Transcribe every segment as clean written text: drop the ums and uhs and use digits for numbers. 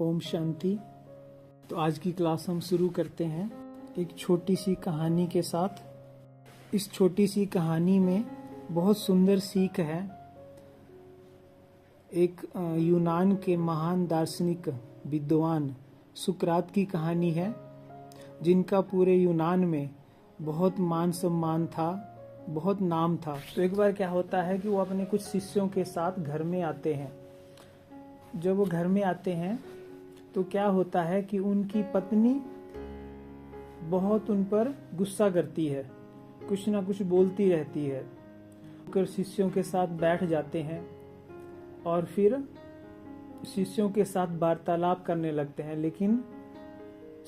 ओम शांति। तो आज की क्लास हम शुरू करते हैं एक छोटी सी कहानी के साथ। इस छोटी सी कहानी में बहुत सुंदर सीख है। एक यूनान के महान दार्शनिक विद्वान सुकरात की कहानी है, जिनका पूरे यूनान में बहुत मान सम्मान था, बहुत नाम था। तो एक बार क्या होता है कि वो अपने कुछ शिष्यों के साथ घर में आते हैं। जब वो घर में आते हैं तो क्या होता है कि उनकी पत्नी बहुत उन पर गुस्सा करती है, कुछ ना कुछ बोलती रहती है। कर शिष्यों के साथ बैठ जाते हैं और फिर शिष्यों के साथ वार्तालाप करने लगते हैं, लेकिन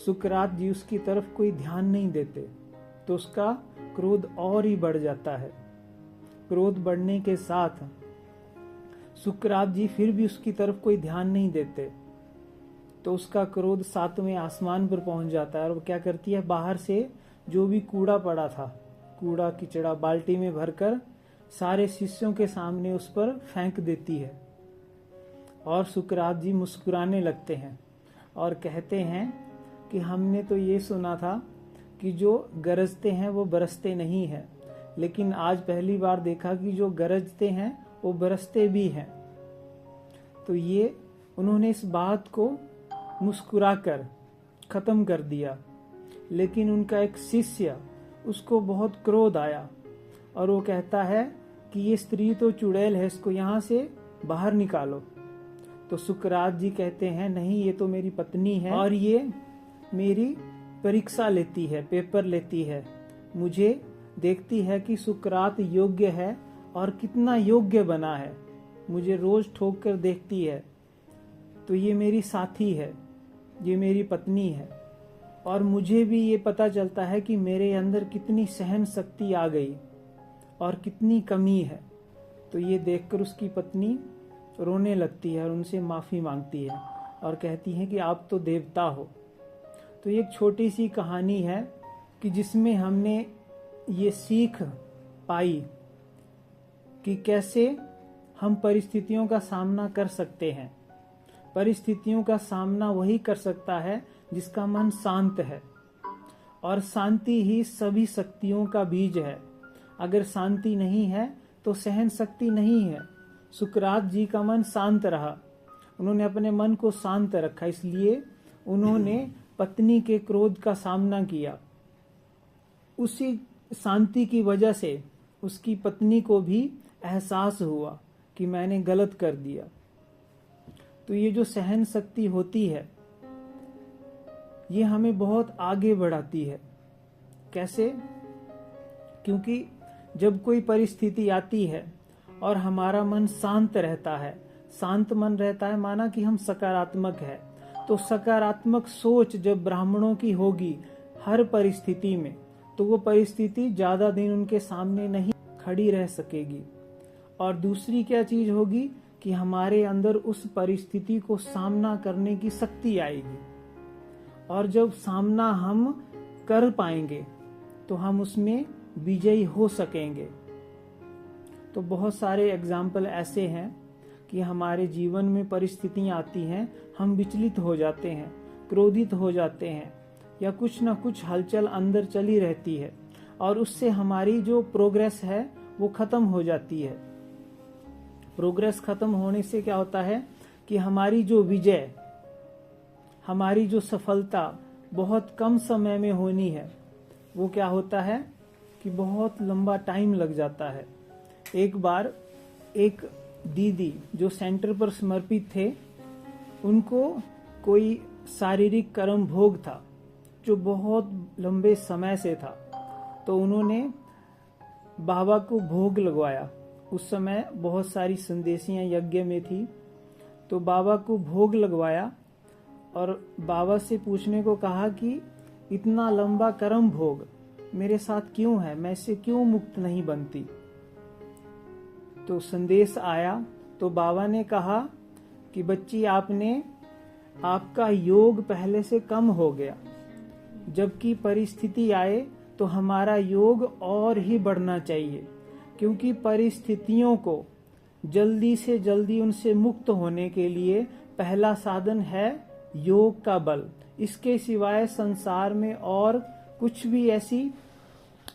सुकरात जी उसकी तरफ कोई ध्यान नहीं देते। तो उसका क्रोध और ही बढ़ जाता है। क्रोध बढ़ने के साथ सुकरात जी फिर भी उसकी तरफ कोई ध्यान नहीं देते। तो उसका क्रोध 7वें आसमान पर पहुंच जाता है और वो क्या करती है, बाहर से जो भी कूड़ा पड़ा था, कूड़ा किचड़ा बाल्टी में भरकर सारे शिष्यों के सामने उस पर फेंक देती है। और सुकरात जी मुस्कुराने लगते हैं और कहते हैं कि हमने तो ये सुना था कि जो गरजते हैं वो बरसते नहीं हैं, लेकिन आज पहली बार देखा कि जो गरजते हैं वो बरसते भी हैं। तो ये उन्होंने इस बात को मुस्कुराकर खत्म कर दिया। लेकिन उनका एक शिष्य, उसको बहुत क्रोध आया और वो कहता है कि ये स्त्री तो चुड़ैल है, इसको यहाँ से बाहर निकालो। तो सुकरात जी कहते हैं नहीं, ये तो मेरी पत्नी है और ये मेरी परीक्षा लेती है, पेपर लेती है। मुझे देखती है कि सुकरात योग्य है और कितना योग्य बना है। मुझे रोज ठोक कर देखती है। तो ये मेरी साथी है, ये मेरी पत्नी है। और मुझे भी ये पता चलता है कि मेरे अंदर कितनी सहन शक्ति आ गई और कितनी कमी है। तो ये देखकर उसकी पत्नी रोने लगती है और उनसे माफ़ी मांगती है और कहती है कि आप तो देवता हो। तो ये एक छोटी सी कहानी है कि जिसमें हमने ये सीख पाई कि कैसे हम परिस्थितियों का सामना कर सकते हैं। परिस्थितियों का सामना वही कर सकता है जिसका मन शांत है, और शांति ही सभी शक्तियों का बीज है। अगर शांति नहीं है तो सहन शक्ति नहीं है। सुकरात जी का मन शांत रहा, उन्होंने अपने मन को शांत रखा, इसलिए उन्होंने पत्नी के क्रोध का सामना किया। उसी शांति की वजह से उसकी पत्नी को भी एहसास हुआ कि मैंने गलत कर दिया। तो ये जो सहन शक्ति होती है, ये हमें बहुत आगे बढ़ाती है। कैसे? क्योंकि जब कोई परिस्थिति आती है और हमारा मन शांत रहता है, शांत मन रहता है माना कि हम सकारात्मक है, तो सकारात्मक सोच जब ब्राह्मणों की होगी हर परिस्थिति में, तो वो परिस्थिति ज्यादा दिन उनके सामने नहीं खड़ी रह सकेगी। और दूसरी क्या चीज होगी कि हमारे अंदर उस परिस्थिति को सामना करने की शक्ति आएगी। और जब सामना हम कर पाएंगे तो हम उसमें विजयी हो सकेंगे। तो बहुत सारे एग्जाम्पल ऐसे हैं कि हमारे जीवन में परिस्थितियां आती हैं, हम विचलित हो जाते हैं, क्रोधित हो जाते हैं, या कुछ ना कुछ हलचल अंदर चली रहती है और उससे हमारी जो प्रोग्रेस है वो खत्म हो जाती है। प्रोग्रेस खत्म होने से क्या होता है कि हमारी जो विजय, हमारी जो सफलता बहुत कम समय में होनी है, वो क्या होता है कि बहुत लंबा टाइम लग जाता है। एक बार एक दीदी जो सेंटर पर समर्पित थे, उनको कोई शारीरिक कर्म भोग था जो बहुत लंबे समय से था। तो उन्होंने बाबा को भोग लगवाया। उस समय बहुत सारी संदेशियां यज्ञ में थी, तो बाबा को भोग लगवाया और बाबा से पूछने को कहा कि इतना लंबा कर्म भोग मेरे साथ क्यों है, मैं इससे क्यों मुक्त नहीं बनती। तो संदेश आया, तो बाबा ने कहा कि बच्ची, आपका योग पहले से कम हो गया, जबकि परिस्थिति आए तो हमारा योग और ही बढ़ना चाहिए, क्योंकि परिस्थितियों को जल्दी से जल्दी उनसे मुक्त होने के लिए पहला साधन है योग का बल। इसके सिवाय संसार में और कुछ भी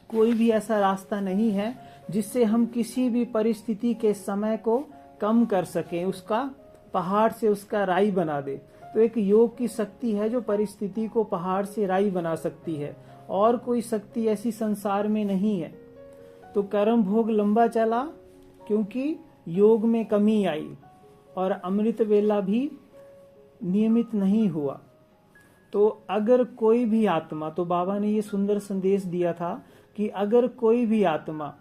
कोई भी ऐसा रास्ता नहीं है जिससे हम किसी भी परिस्थिति के समय को कम कर सकें, उसका पहाड़ से उसका राई बना दे। तो एक योग की शक्ति है जो परिस्थिति को पहाड़ से राई बना सकती है, और कोई शक्ति ऐसी संसार में नहीं है। तो कर्म भोग लंबा चला क्योंकि योग में कमी आई, और अमृत वेला भी नियमित नहीं हुआ। तो अगर कोई भी आत्मा, तो बाबा ने ये सुंदर संदेश दिया था कि अगर कोई भी आत्मा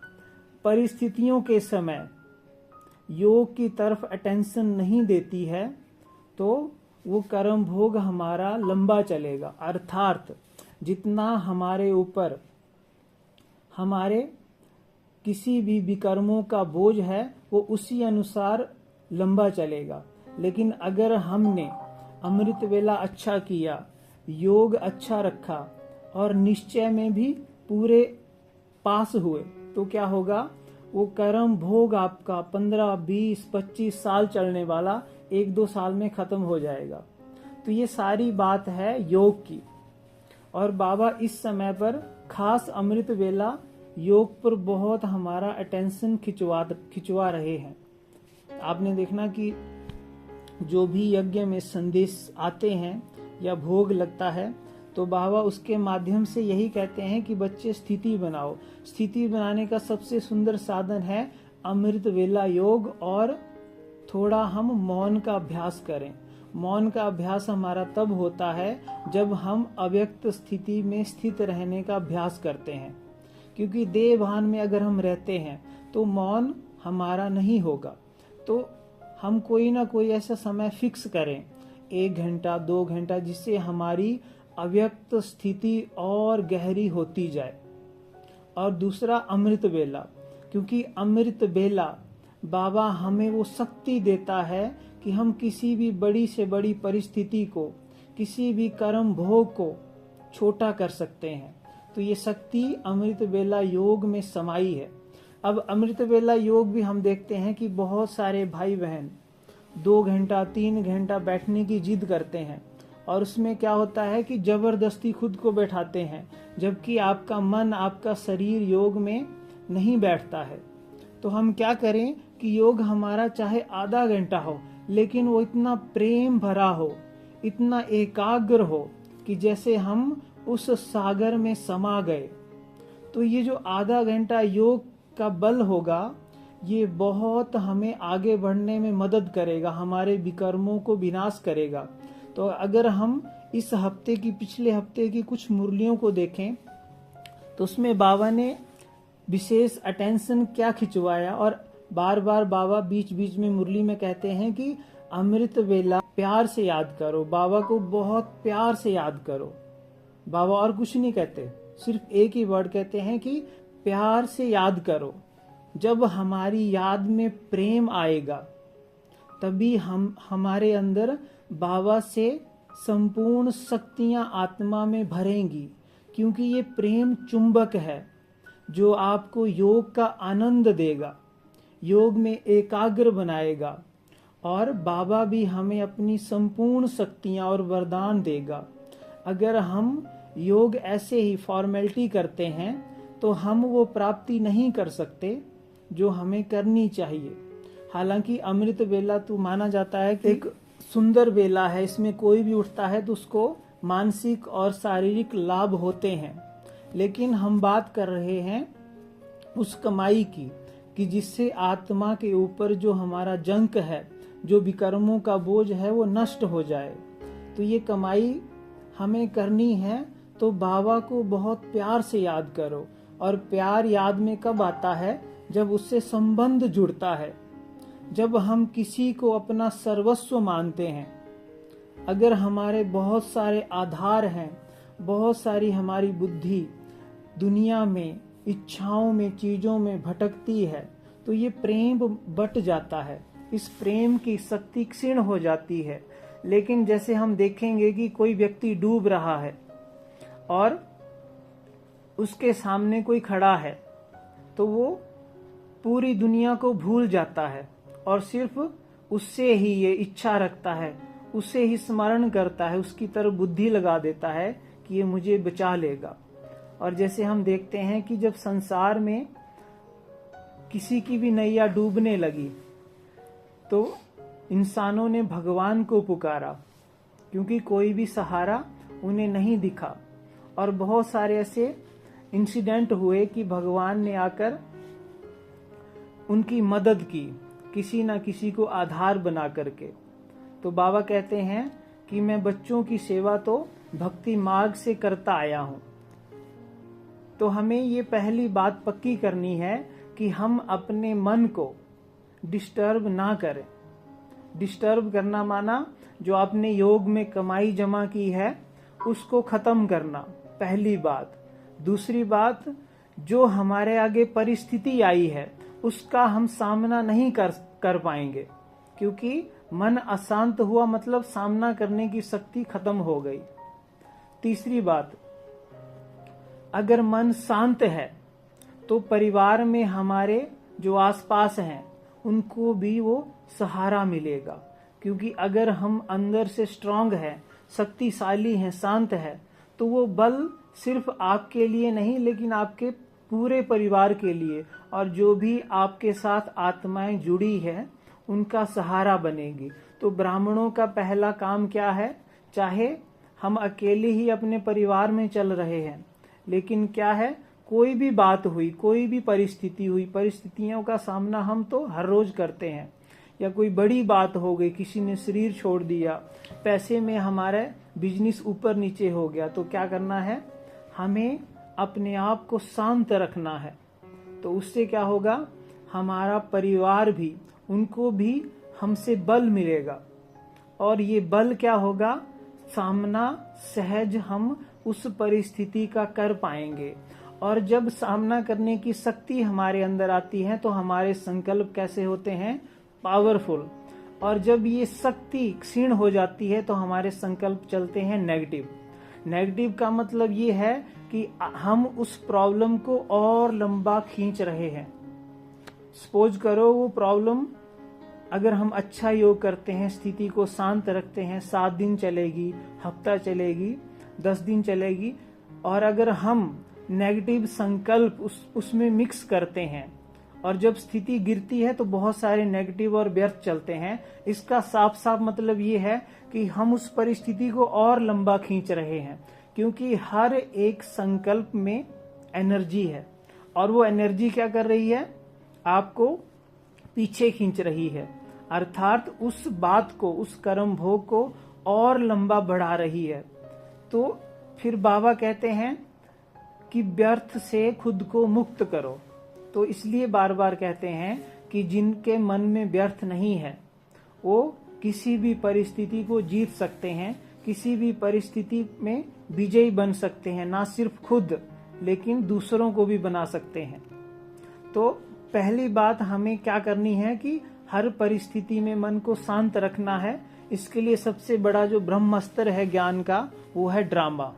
परिस्थितियों के समय योग की तरफ अटेंशन नहीं देती है तो वो कर्म भोग हमारा लंबा चलेगा। अर्थात जितना हमारे ऊपर हमारे किसी भी विकर्मों का बोझ है वो उसी अनुसार लंबा चलेगा। लेकिन अगर हमने अमृत वेला अच्छा किया, योग अच्छा रखा और निश्चय में भी पूरे पास हुए, तो क्या होगा, वो कर्म भोग आपका 15, 20, 25 साल चलने वाला 1-2 साल में खत्म हो जाएगा। तो ये सारी बात है योग की। और बाबा इस समय पर खास अमृत वेला योग पर बहुत हमारा अटेंशन खिंचवा रहे हैं। आपने देखना कि जो भी यज्ञ में संदेश आते हैं या भोग लगता है तो बाबा उसके माध्यम से यही कहते हैं कि बच्चे स्थिति बनाओ। स्थिति बनाने का सबसे सुंदर साधन है अमृत वेला योग, और थोड़ा हम मौन का अभ्यास करें। मौन का अभ्यास हमारा तब होता है जब हम अव्यक्त स्थिति में स्थित रहने का अभ्यास करते हैं, क्योंकि देह भान में अगर हम रहते हैं तो मौन हमारा नहीं होगा। तो हम कोई ना कोई ऐसा समय फिक्स करें, 1 घंटा 2 घंटा, जिससे हमारी अव्यक्त स्थिति और गहरी होती जाए। और दूसरा अमृत वेला, क्योंकि अमृत वेला बाबा हमें वो शक्ति देता है कि हम किसी भी बड़ी से बड़ी परिस्थिति को, किसी भी कर्म भोग को छोटा कर सकते हैं। तो ये शक्ति अमृत वेला योग में समाई है। अब अमृत वेला योग भी हम देखते हैं कि बहुत सारे भाई बहन 2 घंटा 3 घंटा बैठने की जिद करते हैं, और उसमें क्या होता है कि जबरदस्ती खुद को बैठाते हैं, जबकि आपका मन, आपका शरीर योग में नहीं बैठता है। तो हम क्या करें कि योग हमारा चाहे आधा घंटा हो, लेकिन वो इतना प्रेम भरा हो, इतना एकाग्र हो कि जैसे हम उस सागर में समा गए। तो ये जो आधा घंटा योग का बल होगा, ये बहुत हमें आगे बढ़ने में मदद करेगा, हमारे विकर्मों को विनाश करेगा। तो अगर हम इस हफ्ते की, पिछले हफ्ते की कुछ मुरलियों को देखें तो उसमें बाबा ने विशेष अटेंशन क्या खिंचवाया, और बार बार बाबा बीच बीच में मुरली में कहते हैं कि अमृत वेला प्यार से याद करो, बाबा को बहुत प्यार से याद करो। बाबा और कुछ नहीं कहते, सिर्फ एक ही वर्ड कहते हैं कि प्यार से याद करो। जब हमारी याद में प्रेम आएगा तभी हमारे अंदर बाबा से संपूर्ण शक्तियां आत्मा में भरेंगी, क्योंकि ये प्रेम चुंबक है जो आपको योग का आनंद देगा, योग में एकाग्र बनाएगा, और बाबा भी हमें अपनी संपूर्ण शक्तियां और वरदान देगा। अगर हम योग ऐसे ही फॉर्मेलिटी करते हैं तो हम वो प्राप्ति नहीं कर सकते जो हमें करनी चाहिए। हालांकि अमृत वेला तो माना जाता है कि एक सुंदर वेला है, इसमें कोई भी उठता है तो उसको मानसिक और शारीरिक लाभ होते हैं। लेकिन हम बात कर रहे हैं उस कमाई की कि जिससे आत्मा के ऊपर जो हमारा जंक है, जो विकर्मों का बोझ है, वो नष्ट हो जाए। तो ये कमाई हमें करनी है तो बाबा को बहुत प्यार से याद करो। और प्यार याद में कब आता है? जब उससे संबंध जुड़ता है, जब हम किसी को अपना सर्वस्व मानते हैं। अगर हमारे बहुत सारे आधार हैं, बहुत सारी हमारी बुद्धि दुनिया में इच्छाओं में, चीजों में भटकती है, तो ये प्रेम बट जाता है, इस प्रेम की शक्ति क्षीण हो जाती है। लेकिन जैसे हम देखेंगे कि कोई व्यक्ति डूब रहा है और उसके सामने कोई खड़ा है, तो वो पूरी दुनिया को भूल जाता है और सिर्फ उससे ही ये इच्छा रखता है, उसे ही स्मरण करता है, उसकी तरफ बुद्धि लगा देता है कि ये मुझे बचा लेगा। और जैसे हम देखते हैं कि जब संसार में किसी की भी नैया डूबने लगी तो इंसानों ने भगवान को पुकारा, क्योंकि कोई भी सहारा उन्हें नहीं दिखा। और बहुत सारे ऐसे इंसिडेंट हुए कि भगवान ने आकर उनकी मदद की, किसी ना किसी को आधार बना करके। तो बाबा कहते हैं कि मैं बच्चों की सेवा तो भक्ति मार्ग से करता आया हूं। तो हमें ये पहली बात पक्की करनी है कि हम अपने मन को डिस्टर्ब ना करें। डिस्टर्ब करना माना जो आपने योग में कमाई जमा की है उसको खत्म करना, पहली बात। दूसरी बात, जो हमारे आगे परिस्थिति आई है उसका हम सामना नहीं कर पाएंगे, क्योंकि मन अशांत हुआ मतलब सामना करने की शक्ति खत्म हो गई। तीसरी बात, अगर मन शांत है तो परिवार में हमारे जो आसपास हैं उनको भी वो सहारा मिलेगा, क्योंकि अगर हम अंदर से स्ट्रांग हैं, शक्तिशाली हैं, शांत है, तो वो बल सिर्फ आपके लिए नहीं लेकिन आपके पूरे परिवार के लिए और जो भी आपके साथ आत्माएं जुड़ी है उनका सहारा बनेगी। तो ब्राह्मणों का पहला काम क्या है? चाहे हम अकेले ही अपने परिवार में चल रहे हैं, लेकिन क्या है, कोई भी बात हुई, कोई भी परिस्थिति हुई, परिस्थितियों का सामना हम तो हर रोज करते हैं। या कोई बड़ी बात हो गई, किसी ने शरीर छोड़ दिया, पैसे में हमारा बिजनेस ऊपर नीचे हो गया, तो क्या करना है? हमें अपने आप को शांत रखना है। तो उससे क्या होगा, हमारा परिवार भी, उनको भी हमसे बल मिलेगा। और ये बल क्या होगा, सामना सहज हम उस परिस्थिति का कर पाएंगे। और जब सामना करने की शक्ति हमारे अंदर आती है तो हमारे संकल्प कैसे होते हैं? पावरफुल। और जब ये शक्ति क्षीण हो जाती है तो हमारे संकल्प चलते हैं नेगेटिव। नेगेटिव का मतलब ये है कि हम उस प्रॉब्लम को और लंबा खींच रहे हैं। सपोज करो वो प्रॉब्लम, अगर हम अच्छा योग करते हैं, स्थिति को शांत रखते हैं, 7 दिन चलेगी, हफ्ता चलेगी, 10 दिन चलेगी, और अगर हम नेगेटिव संकल्प उसमें मिक्स करते हैं और जब स्थिति गिरती है तो बहुत सारे नेगेटिव और व्यर्थ चलते हैं, इसका साफ साफ मतलब ये है कि हम उस परिस्थिति को और लंबा खींच रहे हैं, क्योंकि हर एक संकल्प में एनर्जी है और वो एनर्जी क्या कर रही है? आपको पीछे खींच रही है, अर्थात उस बात को, उस कर्म भोग को और लंबा बढ़ा रही है। तो फिर बाबा कहते हैं कि व्यर्थ से खुद को मुक्त करो। तो इसलिए बार बार कहते हैं कि जिनके मन में व्यर्थ नहीं है वो किसी भी परिस्थिति को जीत सकते हैं, किसी भी परिस्थिति में विजयी बन सकते हैं, ना सिर्फ खुद लेकिन दूसरों को भी बना सकते हैं। तो पहली बात हमें क्या करनी है कि हर परिस्थिति में मन को शांत रखना है। इसके लिए सबसे बड़ा जो ब्रह्मास्त्र है ज्ञान का, वो है ड्रामा।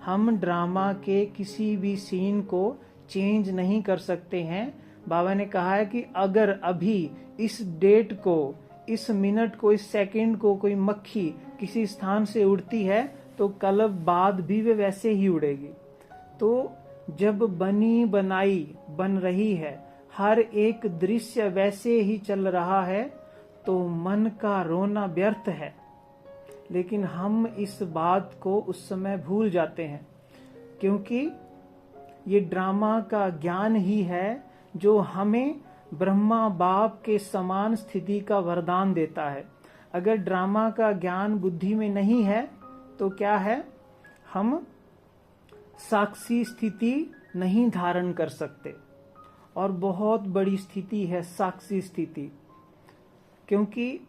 हम ड्रामा के किसी भी सीन को चेंज नहीं कर सकते हैं। बाबा ने कहा है कि अगर अभी इस डेट को, इस मिनट को, इस सेकंड को कोई मक्खी किसी स्थान से उड़ती है तो कल बाद भी वे वैसे ही उड़ेगी। तो जब बनी बनाई बन रही है, हर एक दृश्य वैसे ही चल रहा है, तो मन का रोना व्यर्थ है। लेकिन हम इस बात को उस समय भूल जाते हैं, क्योंकि ये ड्रामा का ज्ञान ही है जो हमें ब्रह्मा बाप के समान स्थिति का वरदान देता है। अगर ड्रामा का ज्ञान बुद्धि में नहीं है तो क्या है, हम साक्षी स्थिति नहीं धारण कर सकते। और बहुत बड़ी स्थिति है साक्षी स्थिति, क्योंकि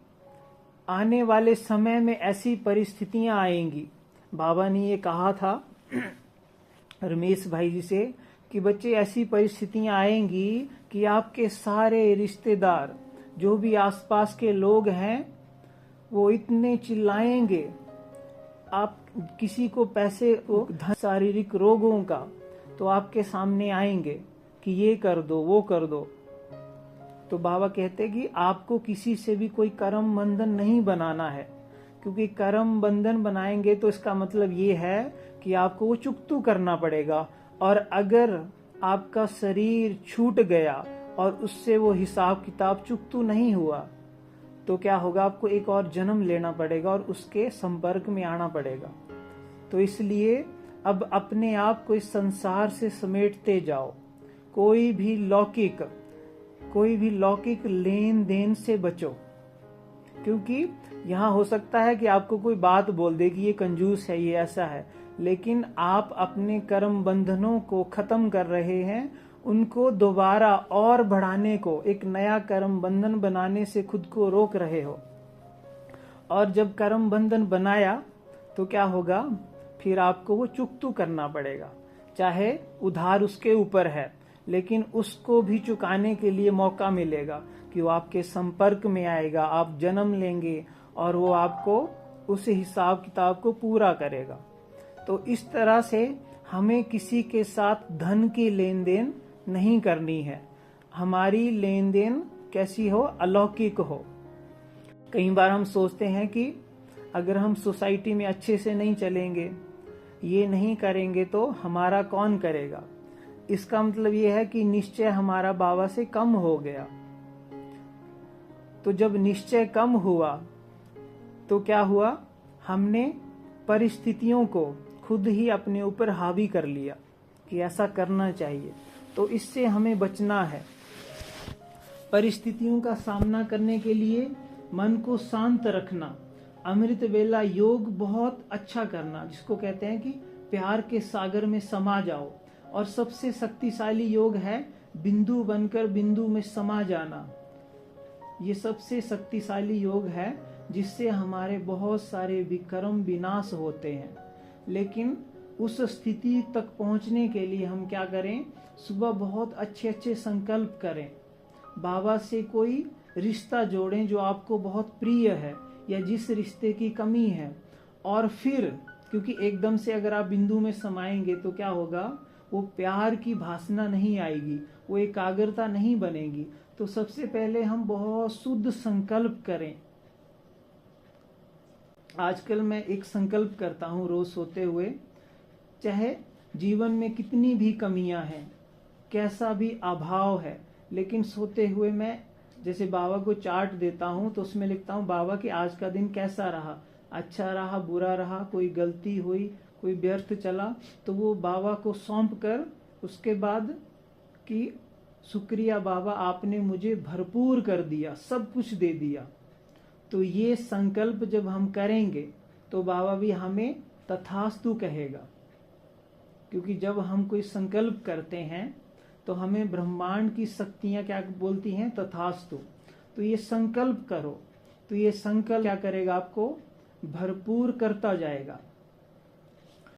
आने वाले समय में ऐसी परिस्थितियां आएंगी। बाबा ने ये कहा था रमेश भाई जी से कि बच्चे, ऐसी परिस्थितियां आएंगी कि आपके सारे रिश्तेदार, जो भी आसपास के लोग हैं, वो इतने चिल्लाएंगे, आप किसी को पैसे, शारीरिक रोगों का, तो आपके सामने आएंगे कि ये कर दो, वो कर दो। तो बाबा कहते कि आपको किसी से भी कोई कर्म बंधन नहीं बनाना है। क्योंकि कर्म बंधन बनाएंगे तो इसका मतलब ये है कि आपको वो चुकतू करना पड़ेगा। और अगर आपका शरीर छूट गया और उससे वो हिसाब किताब चुकतू नहीं हुआ तो क्या होगा, आपको एक और जन्म लेना पड़ेगा और उसके संपर्क में आना पड़ेगा। तो इसलिए अब अपने आप को इस संसार से समेटते जाओ। कोई भी लौकिक लेन देन से बचो, क्योंकि यहाँ हो सकता है कि आपको कोई बात बोल दे कि ये कंजूस है, ये ऐसा है, लेकिन आप अपने कर्म बंधनों को खत्म कर रहे हैं, उनको दोबारा और बढ़ाने को, एक नया कर्म बंधन बनाने से खुद को रोक रहे हो। और जब कर्म बंधन बनाया तो क्या होगा, फिर आपको वो चुकतू करना पड़ेगा, चाहे उधार उसके ऊपर है, लेकिन उसको भी चुकाने के लिए मौका मिलेगा कि वो आपके संपर्क में आएगा, आप जन्म लेंगे और वो आपको उस हिसाब किताब को पूरा करेगा। तो इस तरह से हमें किसी के साथ धन की लेन देन नहीं करनी है। हमारी लेन देन कैसी हो, अलौकिक हो। कई बार हम सोचते हैं कि अगर हम सोसाइटी में अच्छे से नहीं चलेंगे, ये नहीं करेंगे तो हमारा कौन करेगा। इसका मतलब ये है कि निश्चय हमारा बाबा से कम हो गया। तो जब निश्चय कम हुआ तो क्या हुआ, हमने परिस्थितियों को खुद ही अपने ऊपर हावी कर लिया कि ऐसा करना चाहिए। तो इससे हमें बचना है। परिस्थितियों का सामना करने के लिए मन को शांत रखना, अमृत वेला योग बहुत अच्छा करना, जिसको कहते हैं कि प्यार के सागर में समा जाओ। और सबसे शक्तिशाली योग है बिंदु बनकर बिंदु में समा जाना। ये सबसे शक्तिशाली योग है जिससे हमारे बहुत सारे विकर्म विनाश होते हैं। लेकिन उस स्थिति तक पहुंचने के लिए हम क्या करें, सुबह बहुत अच्छे अच्छे संकल्प करें, बाबा से कोई रिश्ता जोड़ें जो आपको बहुत प्रिय है या जिस रिश्ते की कमी है। और फिर क्योंकि एकदम से अगर आप बिंदु में समाएंगे तो क्या होगा, वो प्यार की भासना नहीं आएगी, वो एकाग्रता नहीं बनेगी। तो सबसे पहले हम बहुत शुद्ध संकल्प करें। आजकल मैं एक संकल्प करता हूँ रोज सोते हुए, चाहे जीवन में कितनी भी कमियां हैं, कैसा भी अभाव है, लेकिन सोते हुए मैं जैसे बाबा को चार्ट देता हूँ तो उसमें लिखता हूँ, बाबा कि आज का दिन कैसा रहा, अच्छा रहा, बुरा रहा, कोई गलती हुई, कोई व्यर्थ चला, तो वो बाबा को सौंप कर उसके बाद कि शुक्रिया बाबा, आपने मुझे भरपूर कर दिया, सब कुछ दे दिया। तो ये संकल्प जब हम करेंगे तो बाबा भी हमें तथास्तु कहेगा, क्योंकि जब हम कोई संकल्प करते हैं तो हमें ब्रह्मांड की शक्तियां क्या बोलती हैं, तथास्तु। तो ये संकल्प करो, तो ये संकल्प क्या करेगा, आपको भरपूर करता जाएगा।